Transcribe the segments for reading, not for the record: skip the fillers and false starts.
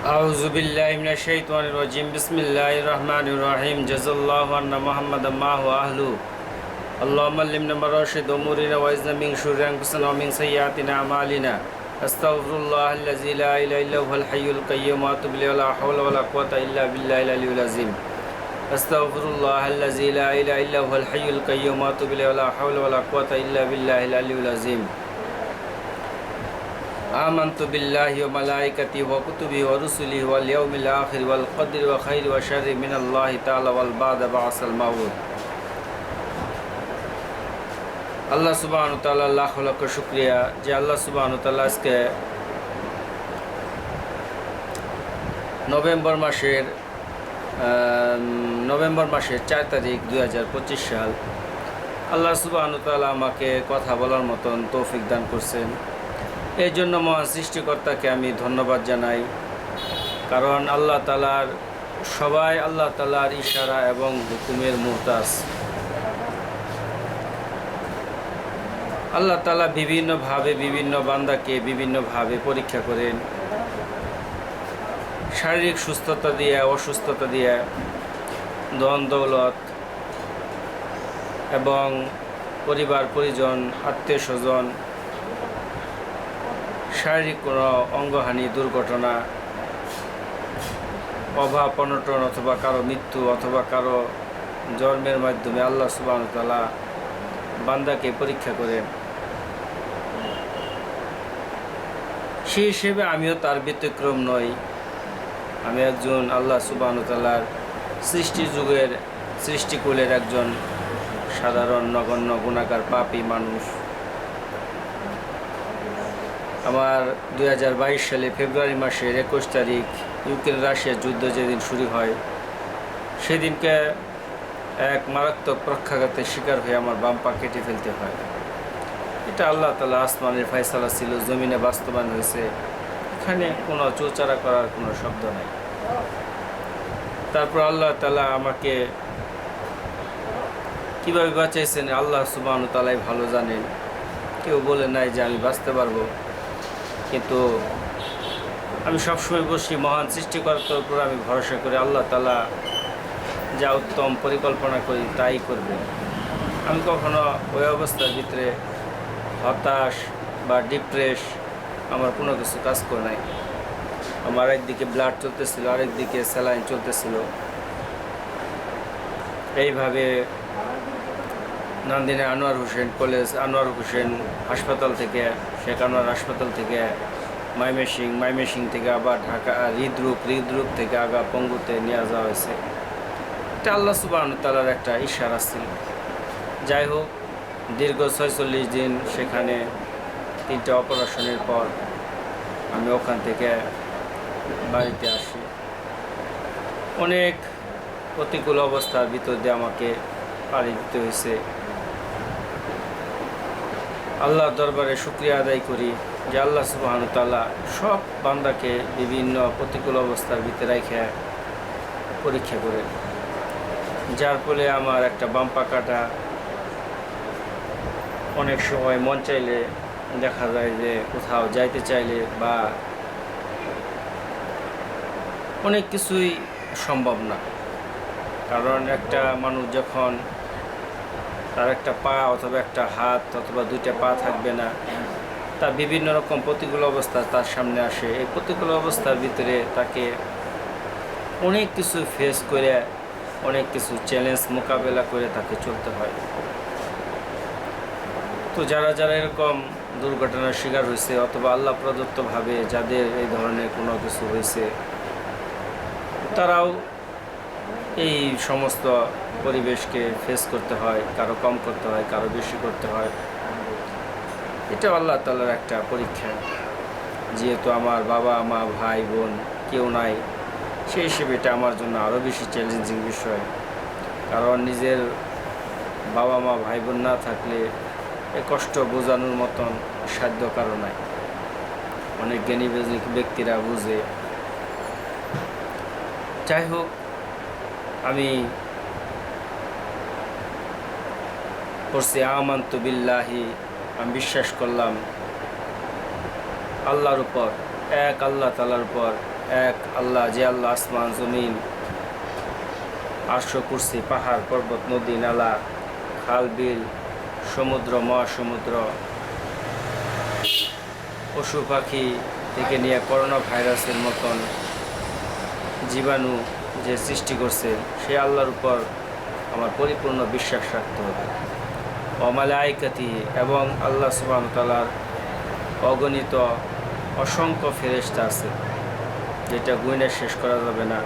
أعوذ بالله من الشيطان الرجيم بسم الله الرحمن الرحيم جزا الله أن محمد ما هو أهله اللهم علمنا مراشد أمورنا وإذن من شرور أنفسنا ومن سيئات أعمالنا أستغفر الله الذي لا إله إلا هو الحي القيوم وأتوب إليه ولا حول ولا قوة إلا بالله العلي العظيم أستغفر الله الذي لا إله إلا هو الحي القيوم وأتوب إليه ولا حول ولا قوة إلا بالله العلي العظيم آمنت بالله وملائكته وكتبه ورسله واليوم الآخر والقدر وخير وشر من الله تعالى والبعد بعث الموت আল্লাহ সুবহানাহু ওয়া তাআলা লাখ লাখ শুকরিয়া যে আল্লাহ সুবহানাহু ওয়া তাআলা আজকে নভেম্বর মাসের 4 তারিখ 2025 সাল আল্লাহ সুবহানাহু ওয়া তাআলা আমাকে কথা বলার মতন তৌফিক দান করছেন। এই জন্য মহান সৃষ্টিকর্তাকে আমি ধন্যবাদ জানাই, কারণ আল্লাহ তাআলার সবাই আল্লাহ তাআলার ইশারা এবং হুকুমের মুহতাজ। আল্লাহ তাআলা বিভিন্নভাবে বিভিন্ন বান্দাকে বিভিন্নভাবে পরীক্ষা করেন, শারীরিক সুস্থতা দিয়ে, অসুস্থতা দিয়ে, ধন দৌলত এবং পরিবার পরিজন, আত্মীয় স্বজন, শারীরিক কোনো অঙ্গহানি, দুর্ঘটনা, অভাব অনটন অথবা কারো মৃত্যু অথবা কারো জন্মের মাধ্যমে আল্লাহ সুবহানাহু ওয়া তাআলা বান্দাকে পরীক্ষা করেন। সেই হিসেবে আমিও তার ব্যতিক্রম নই। আমি একজন আল্লাহ সুবহানাহু ওয়া তাআলার সৃষ্টিযুগের সৃষ্টিকুলের একজন সাধারণ নগণ্য গুনাহগার পাপী মানুষ। আমার 2022 সালে ফেব্রুয়ারি মাসের 21 তারিখ ইউক্রেন রাশিয়া যুদ্ধ যেদিন শুরু হয়, সেদিনকে এক মারাত্মক পক্ষাঘাতের শিকার হয়ে আমার বাম পা কেটে ফেলতে হয়। এটা আল্লাহ তাআলা আসমানের ফয়সালা ছিল, জমিনে বাস্তবায়ন হয়েছে। এখানে কোনো চৌচারা করার কোনো শব্দ নাই। তারপর আল্লাহ তাআলা আমাকে কীভাবে বাঁচাইছেন আল্লাহ সুবহানাহু ওয়া তাআলাই ভালো জানেন। কেউ বলে নাই যে আমি বাঁচতে পারবো, কিন্তু আমি সবসময় বসি মহান সৃষ্টিকর্তার উপর আমি ভরসা করি। আল্লাহ তাআলা যা উত্তম পরিকল্পনা করি তাই করবে। আমি কখনো ওই অবস্থার ভিতরে হতাশ বা ডিপ্রেস আমার কোনো কিছু কাজ করে নাই। আমার একদিকে ব্লাড চলতেছিল, আরেকদিকে স্যালাইন চলতেছিল। এইভাবে নান্দিনে আনোয়ার হোসেন হাসপাতাল থেকে, শেখ আনোয়ার হাসপাতাল থেকে মাইমেসিং থেকে আবার ঢাকা হৃদরোগ থেকে আগা পঙ্গুতে নিয়ে যাওয়া হয়েছে। এটা আল্লাহ সুবহানাহু ওয়া তাআলার একটা ইশারা ছিল। যাই হোক, দীর্ঘ 46 দিন সেখানে 3টে অপারেশনের পর আমি ওখান থেকে বাড়িতে আসি। অনেক প্রতিকূল অবস্থার ভিতর দিয়ে আমাকে পাড়ি দিতে হয়েছে। আল্লাহর দরবারে শুকরিয়া আদায় করি যে আল্লাহ সুবহানাহু ওয়া তাআলা সব বান্দাকে বিভিন্ন প্রতিকূল অবস্থার ভিতরে রেখে পরীক্ষা করে, যার ফলে আমার একটা বাম পা কাটা। অনেক সময় মন চাইলে দেখা যায় যে কোথাও যাইতে চাইলে বা অনেক কিছুই সম্ভব না। কারণ একটা মানুষ যখন তার একটা পা অথবা একটা হাত অথবা 2টা পা থাকবে না, তার বিভিন্ন রকম প্রতিকূল অবস্থা তার সামনে আসে। এই প্রতিকূল অবস্থার ভিতরে তাকে অনেক কিছু ফেস করে, অনেক কিছু চ্যালেঞ্জ মোকাবেলা করে তাকে চলতে হয়। তো যারা এরকম দুর্ঘটনার শিকার হয়েছে অথবা আল্লাহ প্রদত্তভাবে যাদের এই ধরনের কোনো কিছু হয়েছে, তারাও এই সমস্ত পরিবেশকে ফেস করতে হয়। কারো কম করতে হয়, কারো বেশি করতে হয়। এটা আল্লাহ তাআলার একটা পরীক্ষা। যেহেতু আমার বাবা মা ভাই বোন কেউ নাই, সেই হিসেবে এটা আমার জন্য আরও বেশি চ্যালেঞ্জিং বিষয়। কারণ নিজের বাবা মা ভাই বোন না থাকলে এই কষ্ট বোঝানোর মতন সাধ্য কারো নাই। অনেক জ্ঞানী ব্যক্তিরা বুঝে। যাই হোক, আমি পড়ছি আমানতু বিল্লাহি, আমি বিশ্বাস করলাম আল্লাহর উপর, এক আল্লাহ তাআলার উপর এক আল্লাহ, যে আল্লাহ আসমান জমিন আরশ কুরসি পাহাড় পর্বত নদী নালা খাল বিল সমুদ্র মহাসমুদ্র পশু পাখি থেকে নিয়ে করোনা ভাইরাসের মতন জীবাণু যে সৃষ্টি করছে সেই আল্লাহর উপর আমার পরিপূর্ণ বিশ্বাস রাখতে হবে। অমালাইকাতি এবং আল্লাহ সুবহানাহু ওয়া তাআলার অগণিত অসংখ্য ফেরেশতা আছে যেটা গুণে শেষ করা যাবে না,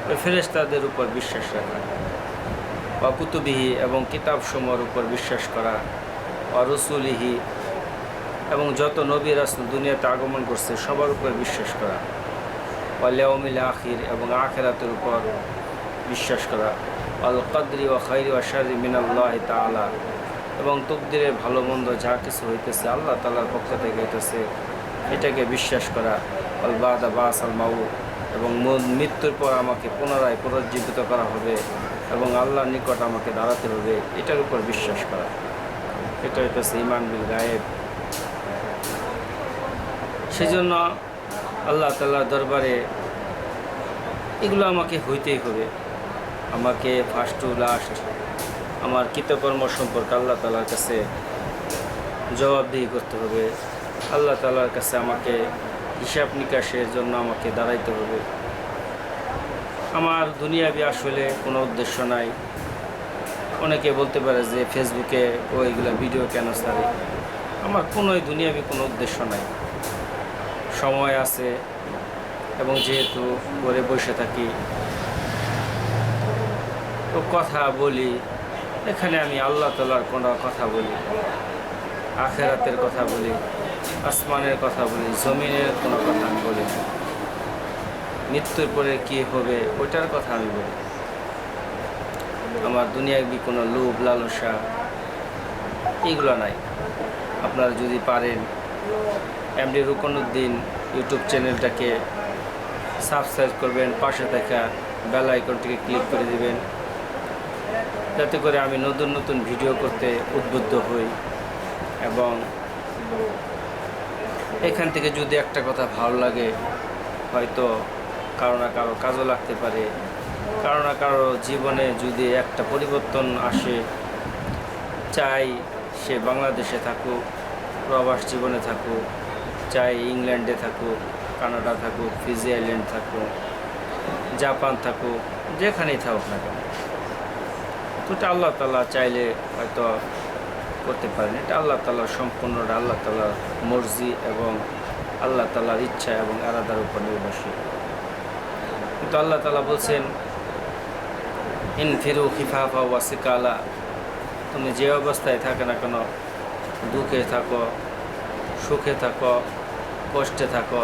ওই ফেরেশতাদের উপর বিশ্বাস রাখা। কুতুবিহি এবং কিতাবসমূহের উপর বিশ্বাস করা। রসুলিহি এবং যত নবী রাসূল দুনিয়াতে আগমন করছে সবার উপর বিশ্বাস করা। ইয়াউমিল আখির এবং আখিরাতের উপর বিশ্বাস করা। আল কদরি ওয়া খাইরি ওয়া শাররি মিনাল্লাহি তাআলা এবং তকদিরের ভালো মন্দ যা কিছু হইতেছে আল্লাহ তাআলার পক্ষ থেকে হইতেছে এটাকে বিশ্বাস করা। আল বাদা বাস আল মাউত এবং মৃত্যুর পর আমাকে পুনরায় পুনর্জীবিত করা হবে এবং আল্লাহর নিকট আমাকে দাঁড়াতে হবে, এটার উপর বিশ্বাস করা। এটা হইতেছে ঈমান বিল গায়েব। সেজন্য আল্লাহ তাআলার দরবারে এগুলো আমাকে হইতেই হবে। আমাকে ফার্স্ট টু লাস্ট আমার কৃতকর্ম সম্পর্কে আল্লাহ তাআলার কাছে জবাবদিহি করতে হবে। আল্লাহ তাআলার কাছে আমাকে হিসাব নিকাশের জন্য আমাকে দাঁড়াইতে হবে। আমার দুনিয়াবি আসলে কোনো উদ্দেশ্য নাই। অনেকে বলতে পারে যে ফেসবুকে ওইগুলো ভিডিও কেন ছাড়ে। আমার কোনোই দুনিয়াবি কোনো উদ্দেশ্য নাই। সময় আছে এবং যেহেতু ঘরে বসে থাকি তো কথা বলি, এখানে আমি আল্লাহ তাআলার কোনো কথা বলি, আখিরাতের কথা বলি, আসমানের কথা বলি, জমিনের কোনো কথা আমি বলি না। মৃত্যুর পরে কী হবে ওইটার কথা আমি বলি। আমার দুনিয়াবি কোনো লোভ লালসা এগুলো নাই। আপনারা যদি পারেন এমডি রুকনউদ্দিন ইউটিউব চ্যানেলটাকে সাবস্ক্রাইব করবেন, পাশে থাকা বেল আইকনটিকে ক্লিক করে দিবেন যাতে করে আমি নতুন নতুন ভিডিও করতে উদ্বুদ্ধ হই। এবং এখান থেকে যদি একটা কথা ভালো লাগে হয়তো কারো না কারো কাজও লাগতে পারে, কারো না কারো জীবনে যদি একটা পরিবর্তন আসে, চাই সে বাংলাদেশে থাকুক, প্রবাস জীবনে থাকুক, চাই ইংল্যান্ডে থাকুক, কানাডা থাকুক, ফিজি আইল্যান্ড থাকুক, জাপান থাকুক, যেখানেই থাকুক না কেন, তো এটা আল্লাহ তাআলা চাইলে হয়তো করতে পারেন। এটা আল্লাহ তাআলার সম্পূর্ণটা আল্লাহ তাআলার মর্জি এবং আল্লাহ তাআলার ইচ্ছা এবং আরাদার উপর নির্ভরশীল। কিন্তু আল্লাহ তাআলা বলছেন ইনফিরু খিফাফা ওয়া সিকালা, তুমি যে অবস্থায় থাকে না কেন, দুঃখে থাকো, সুখে থাকো, কষ্টে থাকো,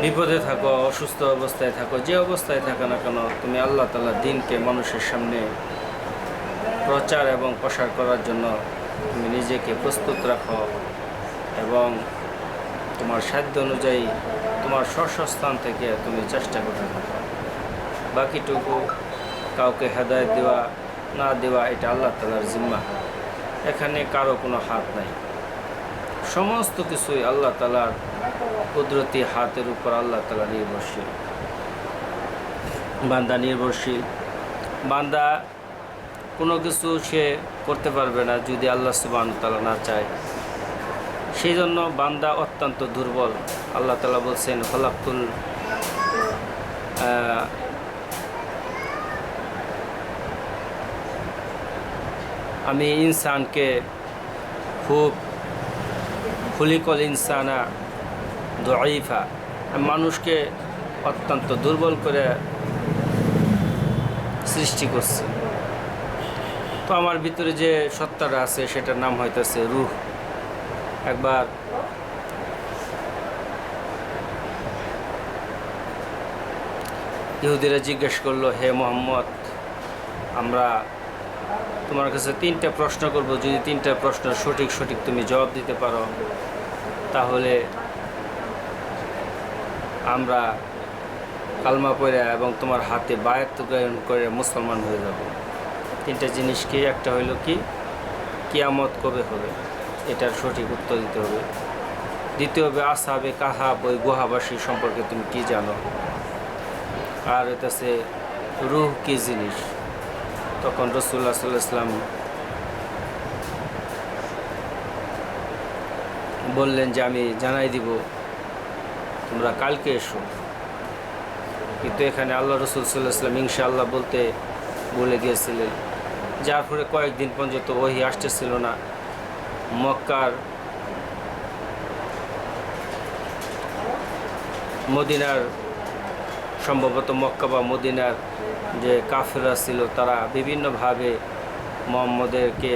বিপদে থাকো, অসুস্থ অবস্থায় থাকো, যে অবস্থায় থাকো না কেন তুমি আল্লাহ তাআলার দ্বীনকে মানুষের সামনে প্রচার এবং প্রসার করার জন্য তুমি নিজেকে প্রস্তুত রাখো এবং তোমার সাধ্য অনুযায়ী তোমার স্বস্থান থেকে তুমি চেষ্টা করতে থাকো। বাকিটুকু কাউকে হেদায়েত দেওয়া না দেওয়া এটা আল্লাহ তাআলার জিম্মা। এখানে কারো কোনো হাত নাই। সমস্ত কিছুই আল্লাহ তাআলার কুদরতি হাতের উপর আল্লাহ তাআলা নির্ভরশীল। বান্দা নির্ভরশীল। বান্দা কোনো কিছু সে করতে পারবে না যদি আল্লাহ সুবহানাহু ওয়া তাআলা না চায়। সেই জন্য বান্দা অত্যন্ত দুর্বল। আল্লাহ তাআলা বলছেন খলাকুল আমি ইনসানকে খুব খুলিকল ইনসানা দঈফা, মানুষকে অত্যন্ত দুর্বল করে সৃষ্টি করছে। তো আমার ভিতরে যে সত্তাটা আছে সেটার নাম হইতেছে রূহ। একবার ইহুদিরা জিজ্ঞেস করলো, হে মুহাম্মদ, আমরা তোমার কাছে 3টা প্রশ্ন করব, যদি 3টা প্রশ্ন সঠিক তুমি জবাব দিতে পারো তাহলে আমরা কালমা পড়ে এবং তোমার হাতে বায়াত গ্রহণ করে মুসলমান হয়ে যাব। 3টা জিনিস কি? একটা হইল কি কিয়ামত কবে হবে, এটার সঠিক উত্তর দিতে হবে। দ্বিতীয় হবে আসহাবে কাহাব, ওই গুহাবাসী সম্পর্কে তুমি কি জানো? আর হইতেছে রুহ কি জিনিস? তখন রাসূলুল্লাহ সাল্লাল্লাহু আলাইহি ওয়াসাল্লাম বললেন যে আমি জানাই দিব, তোমরা কালকে এসো। কিন্তু এখানে আল্লাহ রসুল সাল্লাল্লাহু আলাইহি ওয়াসাল্লাম ইনশাআল্লাহ বলতে বলে গিয়েছিলেন, যার ফলে কয়েকদিন পর্যন্ত ওহী আসতেছিল না। মদিনার সম্ভবত মক্কা বা মদিনার যে কাফেররা ছিল তারা বিভিন্নভাবে মুহাম্মদেরকে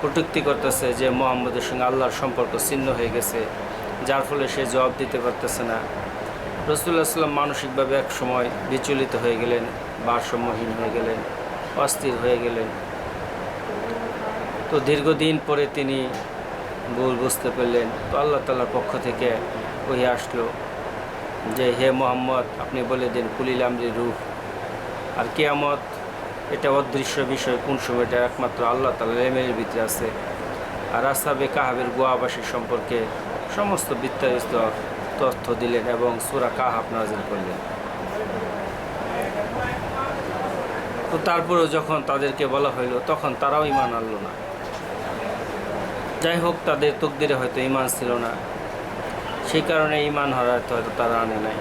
কটূক্তি করতেছে যে মুহাম্মদের সঙ্গে আল্লাহর সম্পর্ক ছিন্ন হয়ে গেছে, যার ফলে সে জবাব দিতে পারতেছে না। রাসূলুল্লাহ সাল্লাম মানসিকভাবে এক সময় বিচলিত হয়ে গেলেন, ভারসাম্যহীন হয়ে গেলেন, অস্থির হয়ে গেলেন। তো দীর্ঘদিন পরে তিনি ভুল বুঝতে পারলেন। তো আল্লাহ তাআলার পক্ষ থেকে ওহী আসলো যে হে মুহাম্মদ, আপনি বলে দিন কুলিল আমরি রূহ। আর কিয়ামত এটা অদৃশ্য বিষয়, কোন সময় এটা একমাত্র আল্লাহ তাআলার ইলমের ভিতরে আছে। আর আসহাবে কাহাবের গুহাবাসী সম্পর্কে সমস্ত বিস্তারিত তথ্য দিলেন এবং সূরা কাহাব নাযিল করলেন। তো তারপরেও যখন তাদেরকে বলা হইল তখন তারাও ঈমান আনলো না। যাই হোক, তাদের তকদিরে হয়তো ঈমান ছিল না, সেই কারণে ঈমান হয়তো তারা আনে নাই।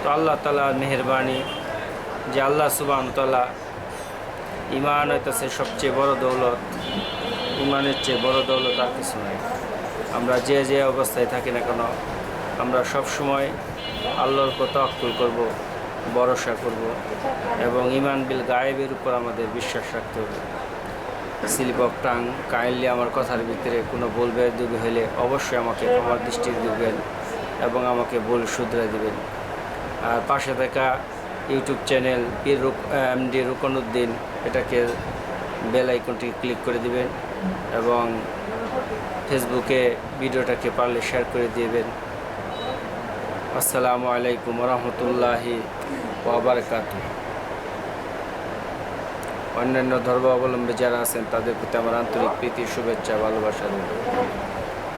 তো আল্লাহ তাআলার মেহেরবানি যে আল্লাহ সুবহানাহু ওয়া তাআলা ঈমান হইতেছে সবচেয়ে বড় দৌলত, ঈমানের চেয়ে বড় দৌলত আর কিছু নাই। আমরা যে যে অবস্থায় থাকি না কেন, আমরা সবসময় আল্লাহর উপর তাওয়াক্কুল করব, ভরসা করব এবং ঈমান বিল গায়েবের উপর আমাদের বিশ্বাস রাখতে হবে। স্লিপ অফ টাং, কাইন্ডলি আমার কথার ভিতরে কোনো ভুল বেয়াদবি হলে অবশ্যই আমাকে ক্ষমার দৃষ্টি দিবেন এবং আমাকে ভুল শুধরে দিবেন। আর পাশে থাকা ইউটিউব চ্যানেল এমডি রুকনউদ্দিন, এটাকে বেল আইকনটি ক্লিক করে দিবেন এবং ফেসবুকে ভিডিওটাকে পারলে শেয়ার করে দিবেন। আসসালামু আলাইকুম ওয়া রাহমাতুল্লাহি ওয়া বারাকাতুহু। অন্যান্য ধর্মাবলম্বী যারা আছেন তাদের প্রতি আমার আন্তরিক প্রীতি, শুভেচ্ছা, ভালোবাসা রইল।